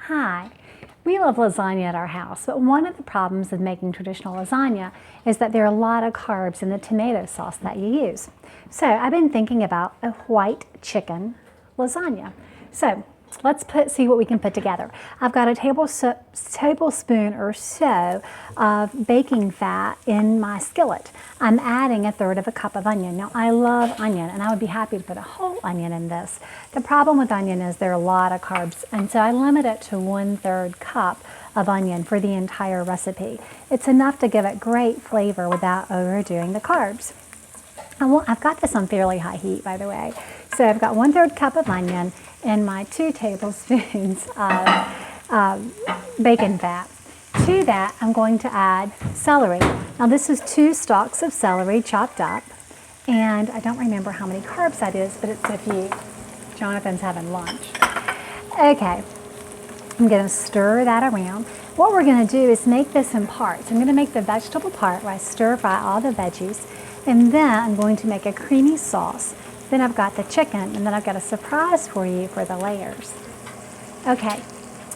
Hi. We love lasagna at our house, but one of the problems with making traditional lasagna is that there are a lot of carbs in the tomato sauce that you use. So I've been thinking about a white chicken lasagna. So let's see what we can put together. I've got a tablespoon or so of baking fat in my skillet. I'm adding 1/3 cup of onion. Now I love onion and I would be happy to put a whole onion in this. The problem with onion is there are a lot of carbs, and so I limit it to 1/3 cup of onion for the entire recipe. It's enough to give it great flavor without overdoing the carbs. I've got this on fairly high heat, by the way. So I've got 1/3 cup of onion and my 2 tablespoons of bacon fat. To that, I'm going to add celery. Now this is 2 stalks of celery chopped up, and I don't remember how many carbs that is, but it's a few. Jonathan's having lunch. Okay, I'm going to stir that around. What we're going to do is make this in parts. I'm going to make the vegetable part where I stir fry all the veggies, and then I'm going to make a creamy sauce. Then I've got the chicken, and then I've got a surprise for you for the layers. Okay,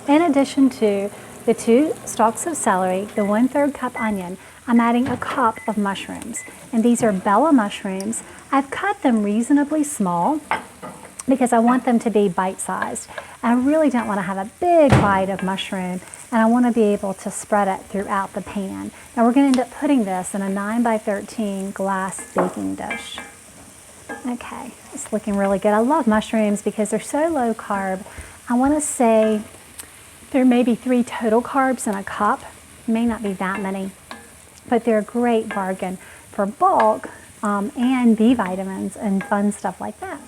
in addition to the 2 stalks of celery, the 1/3 cup onion, I'm adding a cup of mushrooms. And these are Bella mushrooms. I've cut them reasonably small because I want them to be bite-sized. I really don't want to have a big bite of mushroom, and I want to be able to spread it throughout the pan. Now we're going to end up putting this in a 9 by 13 glass baking dish. Okay, it's looking really good. I love mushrooms because they're so low carb. I want to say there may be 3 total carbs in a cup. May not be that many, but they're a great bargain for bulk and B vitamins and fun stuff like that.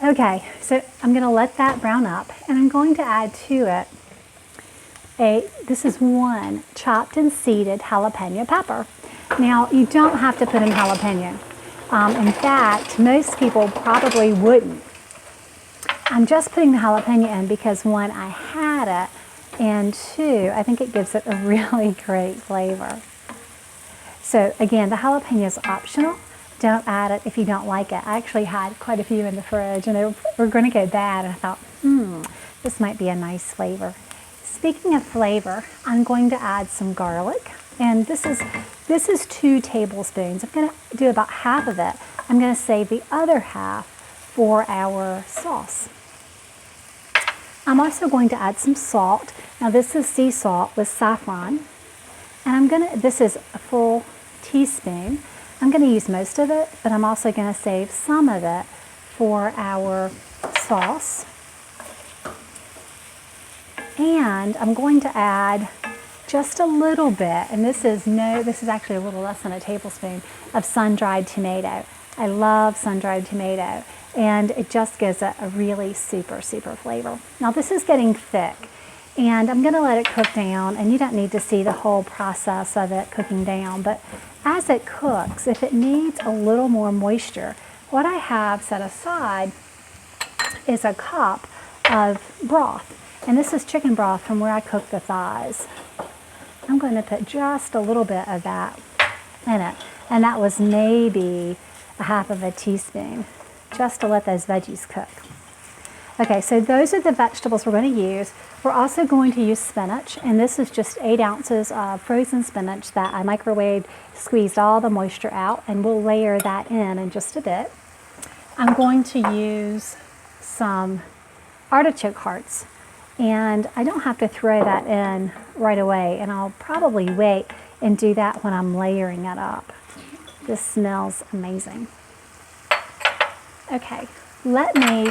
Okay, so I'm going to let that brown up, and I'm going to add to it this is 1 chopped and seeded jalapeno pepper. Now, you don't have to put in jalapeno. In fact, most people probably wouldn't. I'm just putting the jalapeno in because 1, I had it, and 2, I think it gives it a really great flavor. So again, the jalapeno is optional. Don't add it if you don't like it. I actually had quite a few in the fridge, and they were going to go bad, and I thought, this might be a nice flavor. Speaking of flavor, I'm going to add some garlic, and this is 2 tablespoons. I'm going to do about half of it. I'm going to save the other half for our sauce. I'm also going to add some salt. Now this is sea salt with saffron, and this is a full teaspoon. I'm going to use most of it, but I'm also going to save some of it for our sauce. And I'm going to add just a little bit, and this is actually a little less than a tablespoon of sun-dried tomato. I love sun-dried tomato, and it just gives it a really super, super flavor. Now this is getting thick, and I'm going to let it cook down, and you don't need to see the whole process of it cooking down, but as it cooks, if it needs a little more moisture, what I have set aside is a cup of broth, and this is chicken broth from where I cook the thighs. I'm going to put just a little bit of that in it, and that was maybe a half of a teaspoon, just to let those veggies cook. Okay, so those are the vegetables we're going to use. We're also going to use spinach, and this is just 8 ounces of frozen spinach that I microwaved, squeezed all the moisture out, and we'll layer that in just a bit. I'm going to use some artichoke hearts, and I don't have to throw that in right away, and I'll probably wait and do that when I'm layering it up. This smells amazing. Okay, let me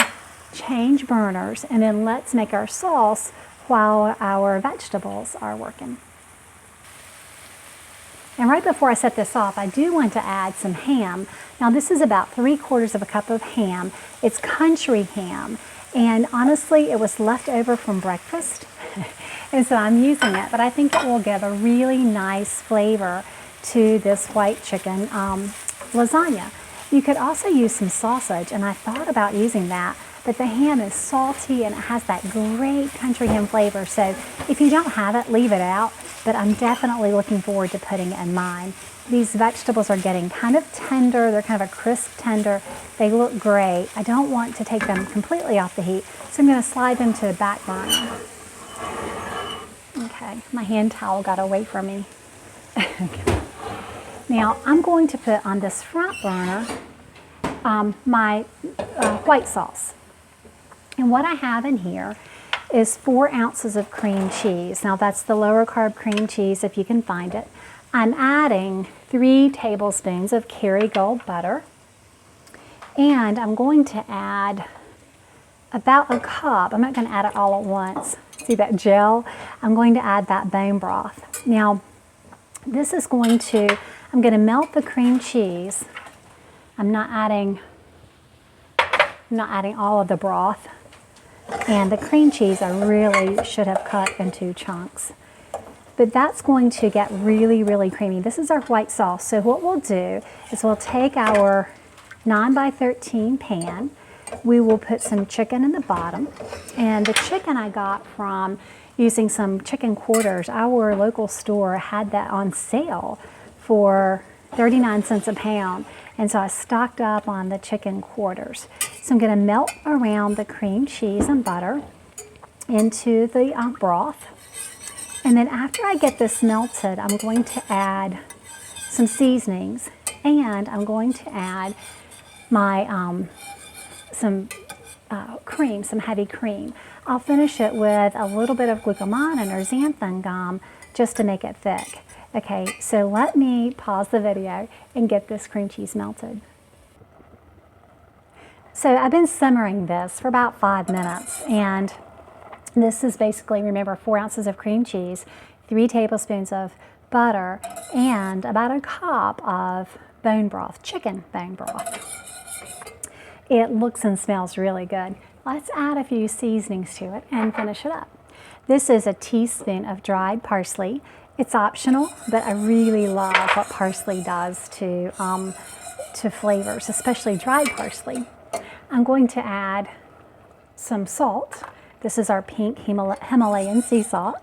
change burners, and then let's make our sauce while our vegetables are working. And right before I set this off, I do want to add some ham. Now this is about 3/4 cup of ham. It's country ham, and honestly it was left over from breakfast and so I'm using it, but I think it will give a really nice flavor to this white chicken lasagna. You could also use some sausage, and I thought about using that, but the ham is salty and it has that great country ham flavor. So if you don't have it, leave it out, but I'm definitely looking forward to putting it in mine. These vegetables are getting kind of tender. They're kind of a crisp tender. They look great. I don't want to take them completely off the heat, so I'm going to slide them to the back burner. Okay, my hand towel got away from me. Okay. Now I'm going to put on this front burner my white sauce. And what I have in here is 4 ounces of cream cheese. Now that's the lower carb cream cheese if you can find it. I'm adding 3 tablespoons of Kerry Gold butter. And I'm going to add about a cup. I'm not going to add it all at once. See that gel? I'm going to add that bone broth. Now this is going to, I'm going to melt the cream cheese. I'm not adding all of the broth. And the cream cheese I really should have cut into chunks. But that's going to get really, really creamy. This is our white sauce. So what we'll do is we'll take our 9x13 pan. We will put some chicken in the bottom. And the chicken I got from using some chicken quarters. Our local store had that on sale for 39 cents a pound. And so I stocked up on the chicken quarters. So I'm going to melt around the cream cheese and butter into the broth. And then after I get this melted, I'm going to add some seasonings. And I'm going to add my some cream, some heavy cream. I'll finish it with a little bit of glucomannan or xanthan gum just to make it thick. Okay, so let me pause the video and get this cream cheese melted. So I've been simmering this for about 5 minutes, and this is basically, remember, 4 ounces of cream cheese, 3 tablespoons of butter, and about a cup of bone broth, chicken bone broth. It looks and smells really good. Let's add a few seasonings to it and finish it up. This is a teaspoon of dried parsley. It's optional, but I really love what parsley does to flavors, especially dried parsley. I'm going to add some salt. This is our pink Himalayan sea salt.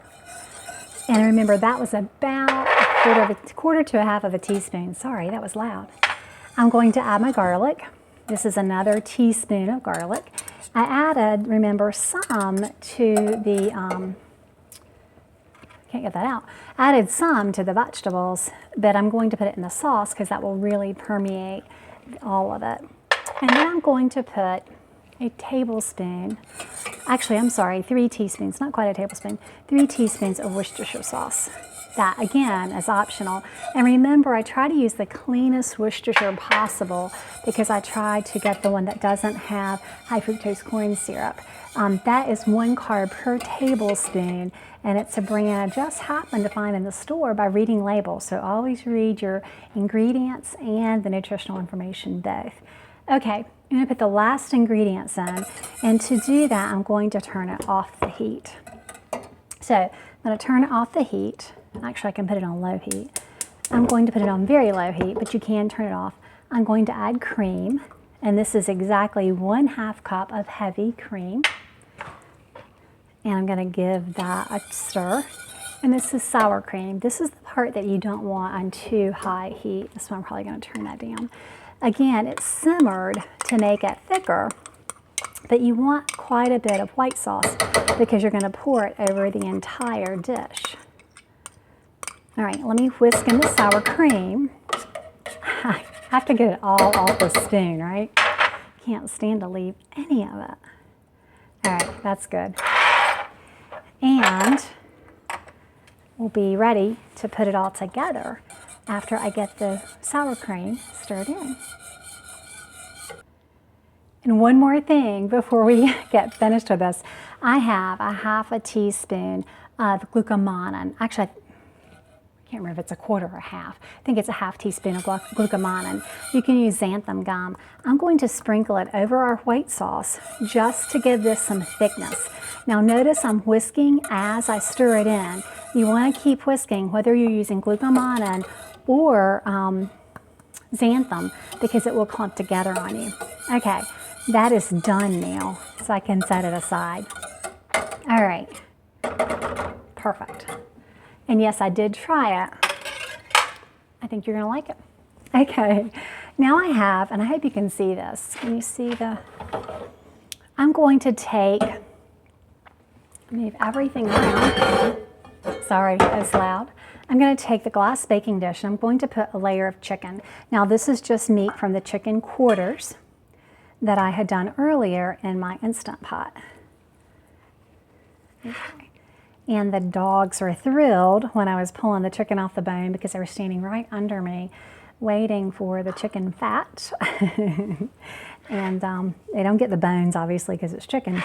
And remember, that was about a quarter to a half of a teaspoon. Sorry, that was loud. I'm going to add my garlic. This is another teaspoon of garlic. I added, remember, some to the, can't get that out. I added some to the vegetables, but I'm going to put it in the sauce because that will really permeate all of it. And then I'm going to put a tablespoon, actually I'm sorry, 3 teaspoons, not quite a tablespoon, 3 teaspoons of Worcestershire sauce. That again is optional. And remember, I try to use the cleanest Worcestershire possible because I try to get the one that doesn't have high fructose corn syrup. That is 1 carb per tablespoon, and it's a brand I just happened to find in the store by reading labels. So always read your ingredients and the nutritional information both. Okay, I'm going to put the last ingredients in, and to do that, I'm going to turn it off the heat. So I'm going to turn it off the heat. Actually, I can put it on low heat. I'm going to put it on very low heat, but you can turn it off. I'm going to add cream, and this is exactly 1/2 cup of heavy cream. And I'm going to give that a stir. And this is sour cream. This is the part that you don't want on too high heat. That's why I'm probably going to turn that down. Again, it's simmered to make it thicker, but you want quite a bit of white sauce because you're going to pour it over the entire dish. All right, let me whisk in the sour cream. I have to get it all off the spoon, right? Can't stand to leave any of it. All right, that's good. And we'll be ready to put it all together after I get the sour cream stirred in. And one more thing before we get finished with this. I have a 1/2 teaspoon of glucomannan. Actually, I can't remember if it's 1/4 or 1/2. I think it's a 1/2 teaspoon of glucomannan. You can use xanthan gum. I'm going to sprinkle it over our white sauce just to give this some thickness. Now notice I'm whisking as I stir it in. You want to keep whisking whether you're using glucomannan or xanthan because it will clump together on you. Okay, that is done now, so I can set it aside. All right, perfect. And yes, I did try it. I think you're gonna like it. Okay, now I have, and I hope you can see this. Can you see I'm going to take, move everything around. Sorry, that's loud. I'm going to take the glass baking dish and I'm going to put a layer of chicken. Now this is just meat from the chicken quarters that I had done earlier in my Instant Pot. Okay. And the dogs were thrilled when I was pulling the chicken off the bone because they were standing right under me waiting for the chicken fat. And they don't get the bones obviously because it's chicken,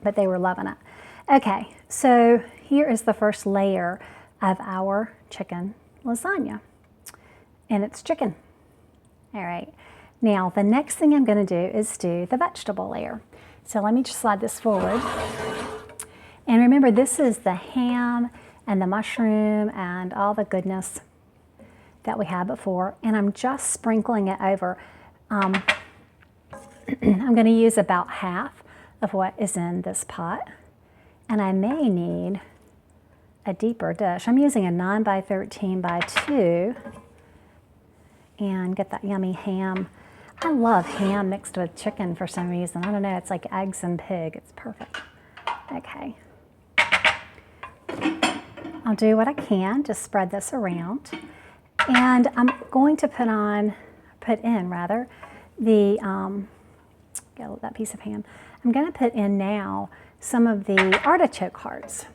but they were loving it. Okay, so here is the first layer of our chicken lasagna, and it's chicken. All right, now the next thing I'm going to do is do the vegetable layer. So let me just slide this forward. And remember, this is the ham and the mushroom and all the goodness that we had before, and I'm just sprinkling it over. I'm going to use about half of what is in this pot, and I may need a deeper dish. I'm using a 9 by 13 by 2 and get that yummy ham. I love ham mixed with chicken for some reason. I don't know, it's like eggs and pig. It's perfect. Okay. I'll do what I can, just spread this around. And I'm going to put in the, get that piece of ham. I'm going to put in now some of the artichoke hearts.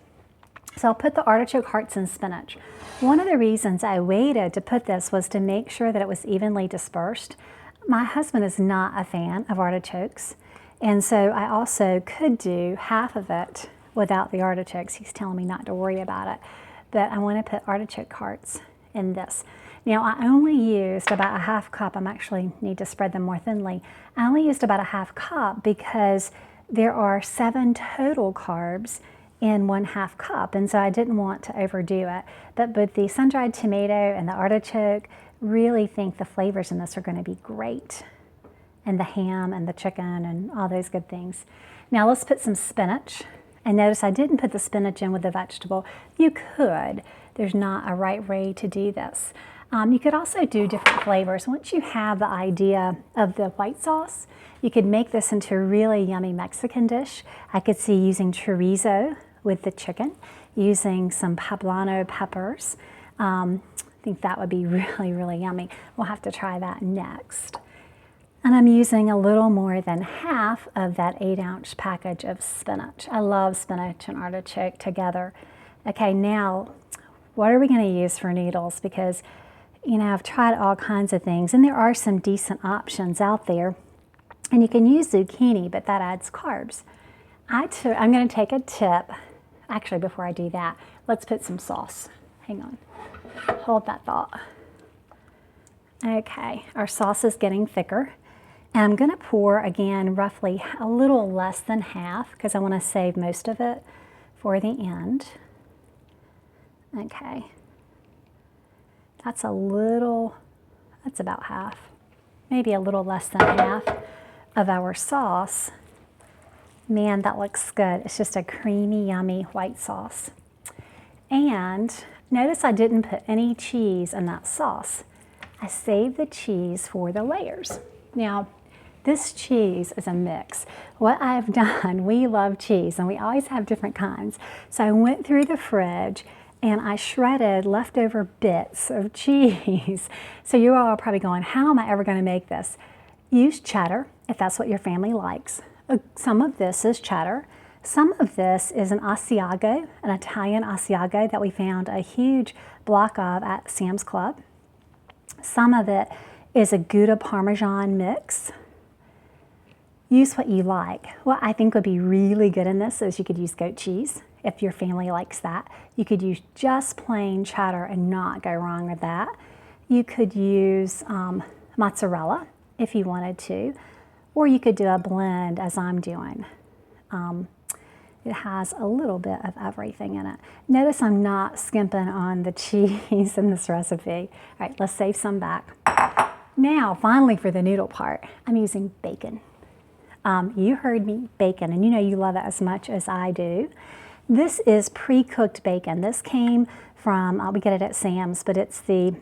So I'll put the artichoke hearts in spinach. One of the reasons I waited to put this was to make sure that it was evenly dispersed. My husband is not a fan of artichokes, and so I also could do half of it without the artichokes. He's telling me not to worry about it, but I want to put artichoke hearts in this. Now I only used about a half cup. I actually need to spread them more thinly. I only used about a half cup because there are 7 total carbs in 1/2 cup, and so I didn't want to overdo it. But with the sun-dried tomato and the artichoke, really think the flavors in this are going to be great, and the ham and the chicken and all those good things. Now let's put some spinach, and notice I didn't put the spinach in with the vegetable. You could. There's not a right way to do this. You could also do different flavors. Once you have the idea of the white sauce, you could make this into a really yummy Mexican dish. I could see using chorizo with the chicken, using some poblano peppers. I think that would be really, really yummy. We'll have to try that next. And I'm using a little more than half of that 8-ounce package of spinach. I love spinach and artichoke together. Okay, now what are we going to use for noodles? Because, you know, I've tried all kinds of things, and there are some decent options out there. And you can use zucchini, but that adds carbs. I'm going to take a tip. Actually, before I do that, let's put some sauce. Hang on. Hold that thought. Okay, our sauce is getting thicker. And I'm going to pour, again, roughly a little less than half because I want to save most of it for the end. Okay. That's about half, maybe a little less than half of our sauce. Man, that looks good. It's just a creamy, yummy white sauce. And notice I didn't put any cheese in that sauce. I saved the cheese for the layers. Now, this cheese is a mix. What I've done, we love cheese, and we always have different kinds. So I went through the fridge and I shredded leftover bits of cheese. So you're all probably going, how am I ever going to make this? Use cheddar, if that's what your family likes. Some of this is cheddar. Some of this is an Asiago, an Italian Asiago that we found a huge block of at Sam's Club. Some of it is a Gouda Parmesan mix. Use what you like. What I think would be really good in this is you could use goat cheese if your family likes that. You could use just plain cheddar and not go wrong with that. You could use mozzarella if you wanted to, or you could do a blend as I'm doing. It has a little bit of everything in it. Notice I'm not skimping on the cheese in this recipe. All right, let's save some back. Now, finally for the noodle part, I'm using bacon. You heard me, bacon, and you know you love it as much as I do. This is pre-cooked bacon. This came from, we get it at Sam's, but it's the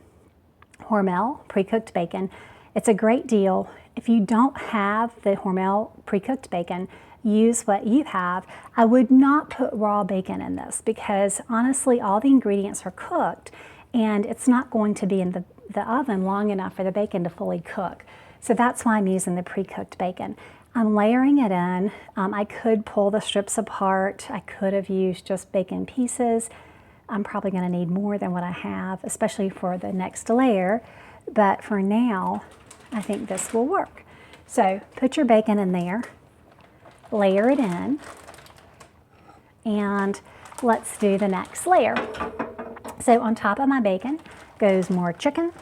Hormel pre-cooked bacon. It's a great deal. If you don't have the Hormel pre-cooked bacon, use what you have. I would not put raw bacon in this because honestly all the ingredients are cooked and it's not going to be in the oven long enough for the bacon to fully cook. So that's why I'm using the pre-cooked bacon. I'm layering it in. I could pull the strips apart. I could have used just bacon pieces. I'm probably going to need more than what I have, especially for the next layer. But for now, I think this will work. So put your bacon in there, layer it in, and let's do the next layer. So on top of my bacon goes more chicken.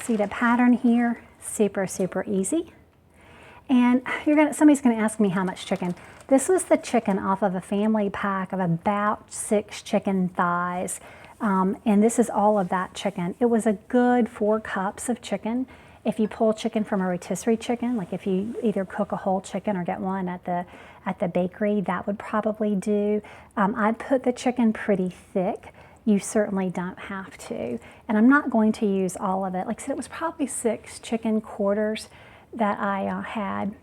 See the pattern here? Super, super easy. And somebody's gonna ask me how much chicken. This was the chicken off of a family pack of about 6 chicken thighs. And this is all of that chicken. It was a good 4 cups of chicken. If you pull chicken from a rotisserie chicken, like if you either cook a whole chicken or get one at the bakery, that would probably do. I put the chicken pretty thick. You certainly don't have to. And I'm not going to use all of it. Like I said, it was probably 6 chicken quarters that I had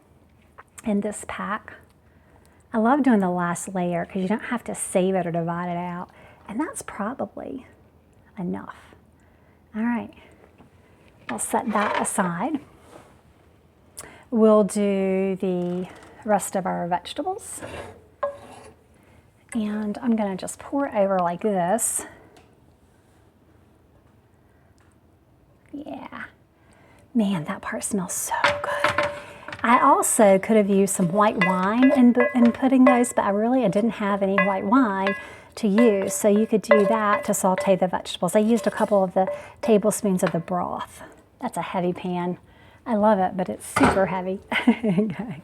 in this pack. I love doing the last layer because you don't have to save it or divide it out. And that's probably enough. All right, I'll set that aside. We'll do the rest of our vegetables. And I'm gonna just pour it over like this. Yeah, man, that part smells so good. I also could have used some white wine in putting those, but I didn't have any white wine to use, so you could do that to saute the vegetables. I used a couple of the tablespoons of the broth. That's a heavy pan. I love it, but it's super heavy. Okay.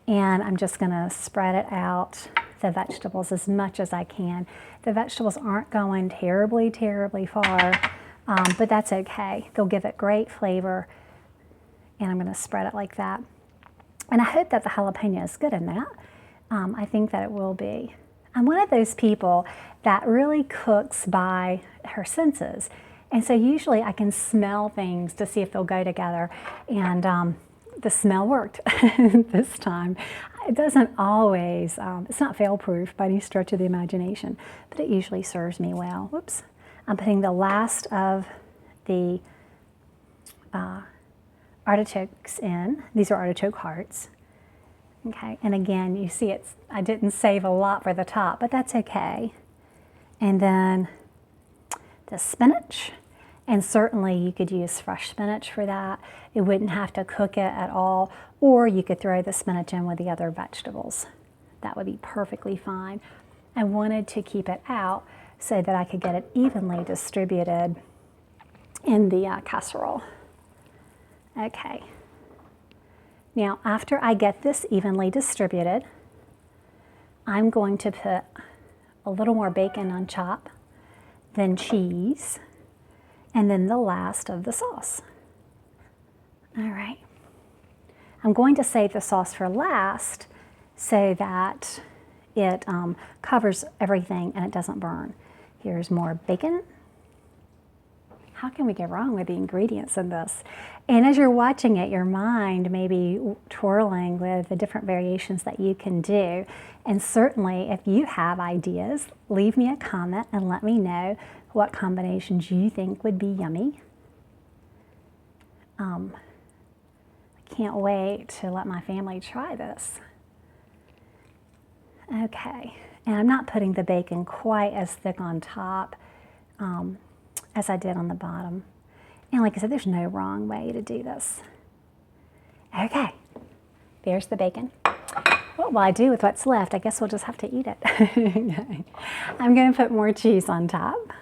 And I'm just gonna spread it out, the vegetables, as much as I can. The vegetables aren't going terribly, terribly far, but that's okay. They'll give it great flavor. And I'm gonna spread it like that. And I hope that the jalapeno is good in that. I think that it will be. I'm one of those people that really cooks by her senses. And so usually I can smell things to see if they'll go together. And the smell worked this time. It doesn't always, it's not fail-proof by any stretch of the imagination, but it usually serves me well. Whoops. I'm putting the last of the artichokes in. These are artichoke hearts. Okay, and again, you see I didn't save a lot for the top, but that's okay. And then the spinach, and certainly you could use fresh spinach for that. It wouldn't have to cook it at all, or you could throw the spinach in with the other vegetables. That would be perfectly fine. I wanted to keep it out so that I could get it evenly distributed in the casserole. Okay. Now, after I get this evenly distributed, I'm going to put a little more bacon on top, then cheese, and then the last of the sauce. All right. I'm going to save the sauce for last so that it covers everything and it doesn't burn. Here's more bacon. How can we go wrong with the ingredients in this? And as you're watching it, your mind may be twirling with the different variations that you can do. And certainly, if you have ideas, leave me a comment and let me know what combinations you think would be yummy. I can't wait to let my family try this. Okay, and I'm not putting the bacon quite as thick on top as I did on the bottom. And like I said, there's no wrong way to do this. Okay, there's the bacon. What will I do with what's left? I guess we'll just have to eat it. Okay. I'm gonna put more cheese on top.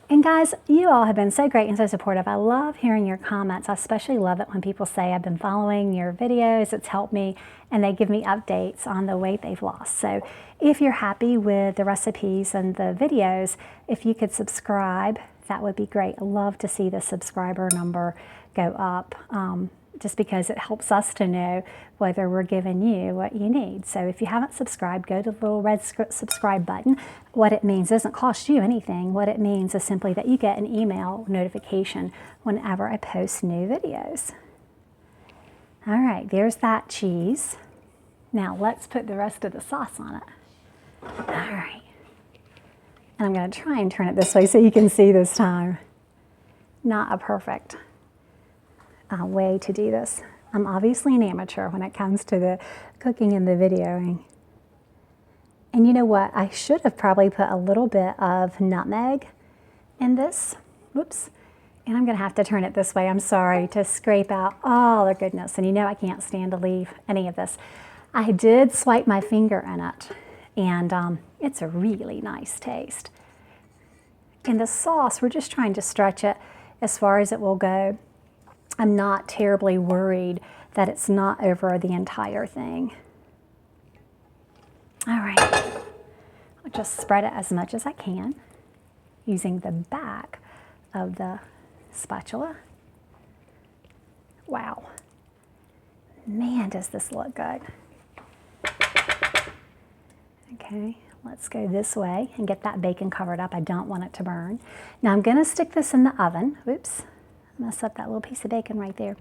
And guys, you all have been so great and so supportive. I love hearing your comments. I especially love it when people say, I've been following your videos, it's helped me, and they give me updates on the weight they've lost. So if you're happy with the recipes and the videos, if you could subscribe, that would be great. I love to see the subscriber number go up, just because it helps us to know whether we're giving you what you need. So if you haven't subscribed, go to the little red subscribe button. What it means doesn't cost you anything. What it means is simply that you get an email notification whenever I post new videos. All right, there's that cheese. Now let's put the rest of the sauce on it. All right. And I'm going to try and turn it this way so you can see this time. Not a perfect way to do this. I'm obviously an amateur when it comes to the cooking and the videoing. And you know what? I should have probably put a little bit of nutmeg in this. Whoops. And I'm going to have to turn it this way, I'm sorry, to scrape out all the goodness. And you know I can't stand to leave any of this. I did swipe my finger in it, and it's a really nice taste. And the sauce, we're just trying to stretch it as far as it will go. I'm not terribly worried that it's not over the entire thing. All right, I'll just spread it as much as I can using the back of the spatula. Wow, man, does this look good. Okay, let's go this way and get that bacon covered up. I don't want it to burn. Now I'm gonna stick this in the oven. Oops, mess up that little piece of bacon right there.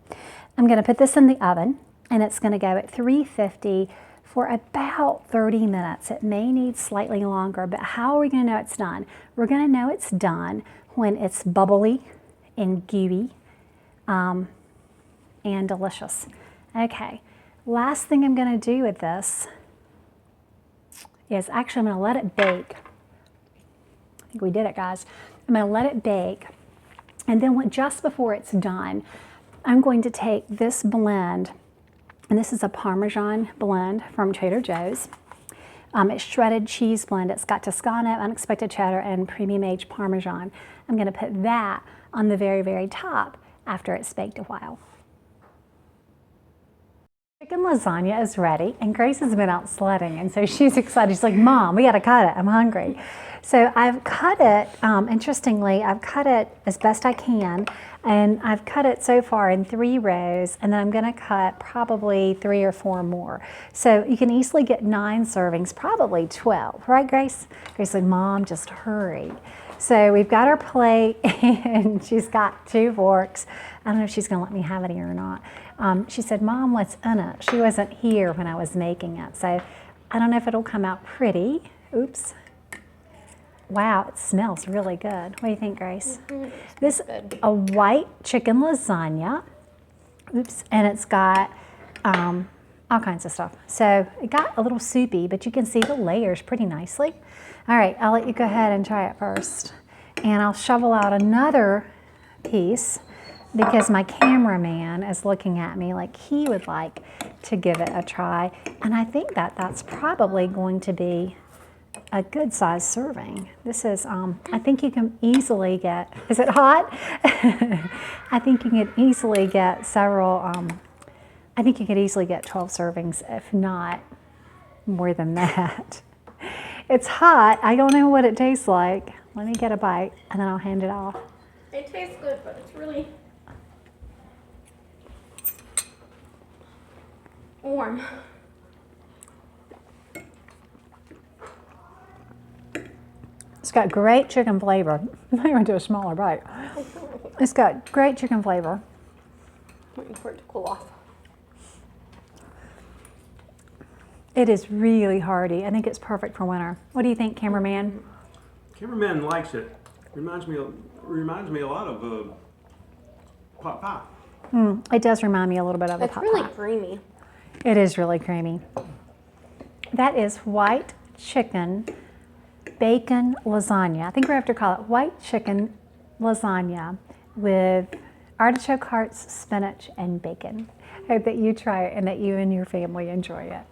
I'm gonna put this in the oven, and it's gonna go at 350 for about 30 minutes. It may need slightly longer, but how are we gonna know it's done? We're gonna know it's done when it's bubbly and gooey and delicious. Okay, last thing I'm gonna do with this is actually I'm gonna let it bake. I think we did it, guys. I'm gonna let it bake, and then just before it's done, I'm going to take this blend, and this is a Parmesan blend from Trader Joe's. It's shredded cheese blend. It's got Toscano, unexpected cheddar, and premium aged Parmesan. I'm gonna put that on the very, very top after it's baked a while. Chicken lasagna is ready, and Grace has been out sledding, and so she's excited. She's like, Mom, we gotta cut it, I'm hungry. So I've cut it, interestingly, I've cut it as best I can, and I've cut it so far in 3 rows, and then I'm gonna cut probably 3 or 4 more. So you can easily get 9 servings, probably 12, right, Grace? Grace said, Mom, just hurry. So we've got our plate, and she's got 2 forks. I don't know if she's gonna let me have it here or not. She said, Mom, what's in it? She wasn't here when I was making it, so I don't know if it'll come out pretty. Oops. Wow, it smells really good. What do you think, Grace? Mm-hmm. This is a white chicken lasagna. Oops, and it's got all kinds of stuff. So it got a little soupy, but you can see the layers pretty nicely. All right, I'll let you go ahead and try it first. And I'll shovel out another piece because my cameraman is looking at me like he would like to give it a try. And I think that that's probably going to be a good size serving. This is, I think you can easily get, is it hot? I think you can easily get several, I think you could easily get 12 servings, if not more than that. It's hot. I don't know what it tastes like. Let me get a bite and then I'll hand it off. It tastes good, but it's really warm. It's got great chicken flavor. I'm going to do a smaller bite. It's got great chicken flavor. Waiting for it to cool off. It is really hearty. I think it's perfect for winter. What do you think, cameraman? Cameraman likes it. Reminds me a lot of pot pie. It does remind me a little bit of a pot pie. It's really creamy. It is really creamy. That is white chicken bacon lasagna. I think we have to call it white chicken lasagna with artichoke hearts, spinach, and bacon. I hope that you try it and that you and your family enjoy it.